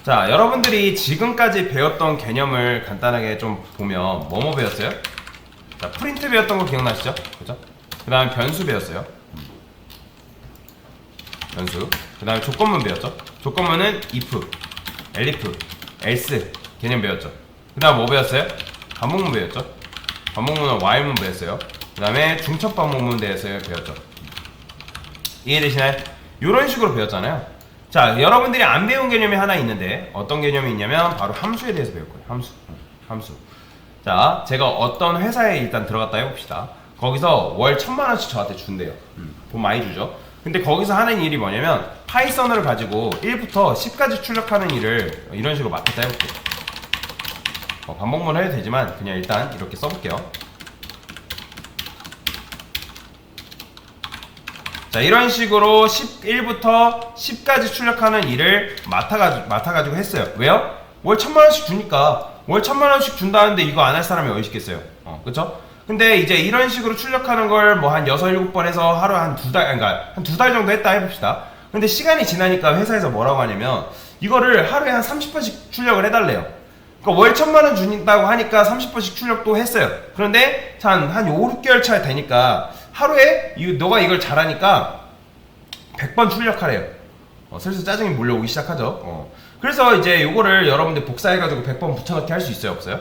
자, 여러분들이 지금까지 배웠던 개념을 간단하게 좀 보면 뭐뭐 배웠어요? 자, 프린트 배웠던 거 기억나시죠? 그죠? 그 다음에 변수 배웠어요. 변수. 그 다음에 조건문 배웠죠? 조건문은 if, elif, else 개념 배웠죠? 그 다음 뭐 배웠어요? 반복문 배웠죠? 반복문은 while문 배웠어요. 그 다음에 중첩 반복문 대해서 배웠죠? 이해되시나요? 이런 식으로 배웠잖아요. 자, 여러분들이 안 배운 개념이 하나 있는데 어떤 개념이 있냐면 바로 함수에 대해서 배울 거예요. 함수. 자, 제가 어떤 회사에 일단 들어갔다 해봅시다. 거기서 월 1000만원씩 저한테 준대요. 돈 많이 주죠. 근데 거기서 하는 일이 뭐냐면 파이썬을 가지고 1부터 10까지 출력하는 일을 이런 식으로 맡겠다 해볼게요. 반복문 해도 되지만 그냥 일단 이렇게 써볼게요. 자, 이런 식으로 1부터 10까지 출력하는 일을 맡아가지고 했어요. 왜요? 월 1000만원씩 주니까 월 1000만원씩 준다는데 이거 안 할 사람이 어디 있겠어요? 그쵸? 근데 이제 이런 식으로 출력하는 걸 뭐 한 6, 7번 해서 하루 한 2달, 그러니까 한 2달 정도 했다 해봅시다. 근데 시간이 지나니까 회사에서 뭐라고 하냐면 이거를 하루에 한 30번씩 출력을 해달래요. 그러니까 월 1000만원 준다고 하니까 30번씩 출력도 했어요. 그런데 한 5, 6개월 차에 되니까 하루에 너가 이걸 잘하니까 100번 출력하래요. 슬슬 짜증이 몰려오기 시작하죠. 그래서 이제 요거를 여러분들 복사해가지고 100번 붙여넣기 할 수 있어요, 없어요?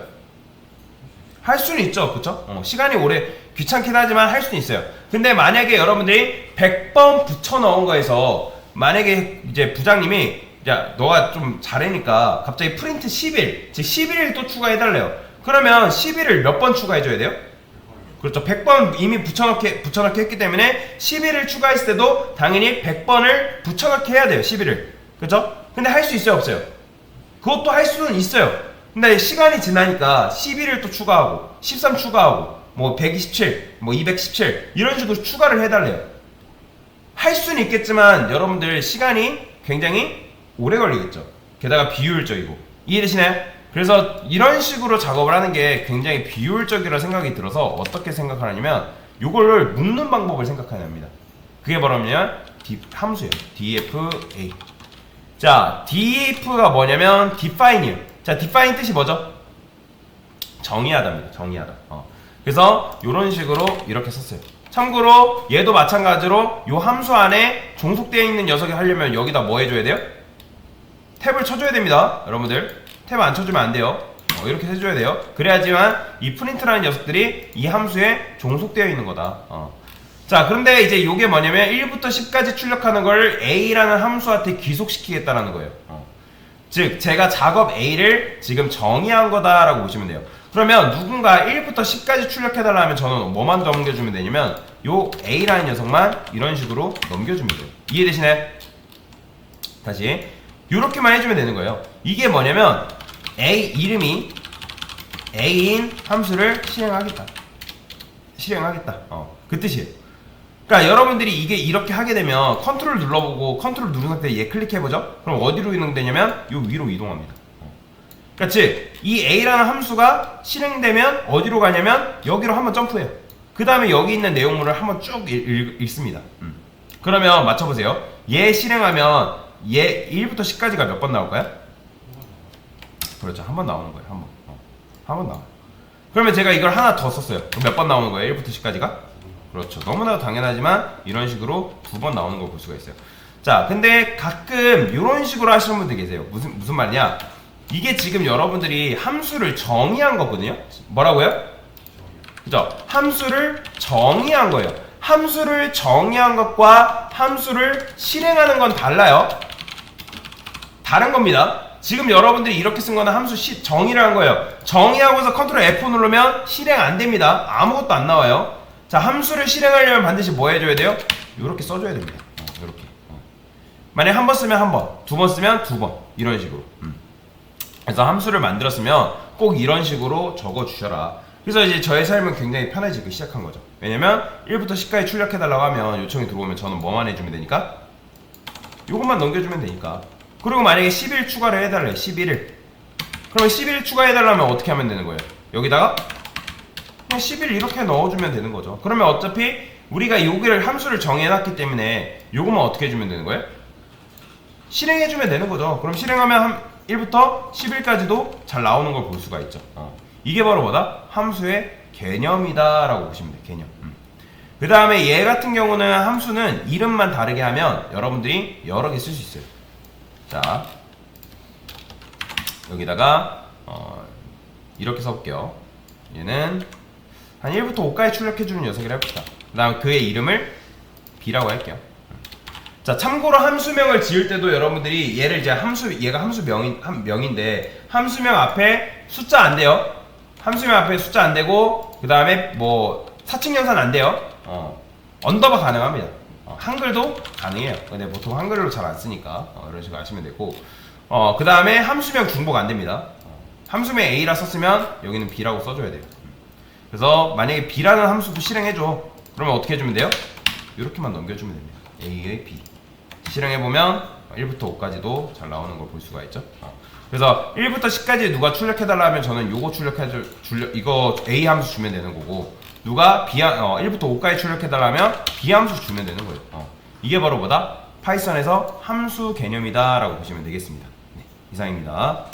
할 수는 있죠, 그쵸? 시간이 오래 귀찮긴 하지만 할 수는 있어요. 근데 만약에 여러분들이 100번 붙여넣은 거에서 만약에 이제 부장님이 야, 너가 좀 잘하니까 갑자기 프린트 10일, 즉 11일 또 추가해달래요. 그러면 11일 몇 번 추가해줘야 돼요? 그렇죠. 100번 이미 붙여넣기 했기 때문에 11을 추가했을 때도 당연히 100번을 붙여넣기 해야 돼요. 11을. 그렇죠? 근데 할 수 있어요, 없어요? 그것도 할 수는 있어요. 근데 시간이 지나니까 11을 또 추가하고 13 추가하고 뭐 127, 뭐 217 이런 식으로 추가를 해달래요. 할 수는 있겠지만 여러분들 시간이 굉장히 오래 걸리겠죠. 게다가 비효율적이고. 이해되시나요? 그래서 이런 식으로 작업을 하는 게 굉장히 비효율적이라 생각이 들어서 어떻게 생각하냐면 요거를 묻는 방법을 생각해야 합니다. 그게 뭐냐면 함수예요. dfa. 자, def가 뭐냐면 define이에요. 자, define 뜻이 뭐죠? 정의하다입니다. 정의하다. 그래서 이런 식으로 이렇게 썼어요. 참고로 얘도 마찬가지로 요 함수 안에 종속되어 있는 녀석이 하려면 여기다 뭐 해줘야 돼요? 탭을 쳐줘야 됩니다. 여러분들 탭 안 쳐주면 안 돼요. 이렇게 해줘야 돼요. 그래야지만 이 프린트라는 녀석들이 이 함수에 종속되어 있는 거다. 자, 그런데 이제 요게 뭐냐면 1부터 10까지 출력하는 걸 A라는 함수한테 귀속시키겠다라는 거예요. 즉 제가 작업 A를 지금 정의한 거다라고 보시면 돼요. 그러면 누군가 1부터 10까지 출력해달라 하면 저는 뭐만 넘겨주면 되냐면 요 A라는 녀석만 이런 식으로 넘겨주면 돼요. 이해되시나요? 다시 요렇게만 해주면 되는 거예요. 이게 뭐냐면 A 이름이 A인 함수를 실행하겠다. 그 뜻이에요. 그러니까 여러분들이 이게 이렇게 하게 되면 컨트롤 눌러보고 컨트롤 누른 상태에 얘 클릭해보죠? 그럼 어디로 이동되냐면 요 위로 이동합니다. 그러니까 즉 이 A라는 함수가 실행되면 어디로 가냐면 여기로 한번 점프해요. 그 다음에 여기 있는 내용물을 한번 쭉 읽습니다. 그러면 맞춰보세요. 얘 실행하면 얘 1부터 10까지가 몇 번 나올까요? 그렇죠. 한 번 나오는 거예요. 한 번 나와요. 그러면 제가 이걸 하나 더 썼어요. 그럼 몇 번 나오는 거예요? 1부터 10까지가? 그렇죠. 너무나도 당연하지만 이런 식으로 2번 나오는 걸 볼 수가 있어요. 자, 근데 가끔 이런 식으로 하시는 분들 계세요. 무슨 말이냐? 이게 지금 여러분들이 함수를 정의한 거거든요. 뭐라고요? 그죠? 함수를 정의한 거예요. 함수를 정의한 것과 함수를 실행하는 건 달라요. 다른 겁니다. 지금 여러분들이 이렇게 쓴 거는 함수 정의를 한 거예요. 정의하고서 컨트롤 F 누르면 실행 안 됩니다. 아무것도 안 나와요. 자, 함수를 실행하려면 반드시 뭐 해줘야 돼요? 이렇게 써줘야 됩니다. 이렇게. 만약 한 번 쓰면 한 번, 2번 쓰면 2번 이런 식으로. 그래서 함수를 만들었으면 꼭 이런 식으로 적어주셔라. 그래서 이제 저의 삶은 굉장히 편해지기 시작한 거죠. 왜냐면 1부터 10까지 출력해달라고 하면 요청이 들어오면 저는 뭐만 해주면 되니까? 요것만 넘겨주면 되니까. 그리고 만약에 10일 추가를 해달래요. 11일. 그러면 10일 추가해달라면 어떻게 하면 되는 거예요? 여기다가 그냥 10일 이렇게 넣어주면 되는 거죠. 그러면 어차피 우리가 여기를 함수를 정해놨기 때문에 요것만 어떻게 해주면 되는 거예요? 실행해주면 되는 거죠. 그럼 실행하면 1부터 11까지도 잘 나오는 걸 볼 수가 있죠. 이게 바로 뭐다? 함수의 개념이다 라고 보시면 돼요. 개념. 그 다음에 얘 같은 경우는 함수는 이름만 다르게 하면 여러분들이 여러 개 쓸 수 있어요. 자, 여기다가 이렇게 써볼게요. 얘는 한 1부터 5까지 출력해주는 녀석이라 해봅시다. 그 다음 그의 이름을 B라고 할게요. 자, 참고로 함수명을 지을 때도 여러분들이 얘를 이제 얘가 함수명인데 함수명 앞에 숫자 안 돼요. 함수명 앞에 숫자 안 되고 그 다음에 뭐 사칙연산 안 돼요. 언더바 가능합니다. 한글도 가능해요. 근데 보통 한글로 잘 안 쓰니까 이런 식으로 하시면 되고 그 다음에 함수명 중복 안 됩니다. 함수명 A라 썼으면 여기는 B라고 써줘야 돼요. 그래서 만약에 B라는 함수도 실행해줘. 그러면 어떻게 해주면 돼요? 이렇게만 넘겨주면 됩니다. A의 B 실행해보면 1부터 5까지도 잘 나오는 걸 볼 수가 있죠. 그래서 1부터 10까지 누가 출력해달라 하면 저는 요거 이거 A 함수 주면 되는 거고 누가 1부터 5까지 출력해달라 하면 B 함수 주면 되는 거예요. 이게 바로 뭐다? 파이썬에서 함수 개념이다 라고 보시면 되겠습니다. 네, 이상입니다.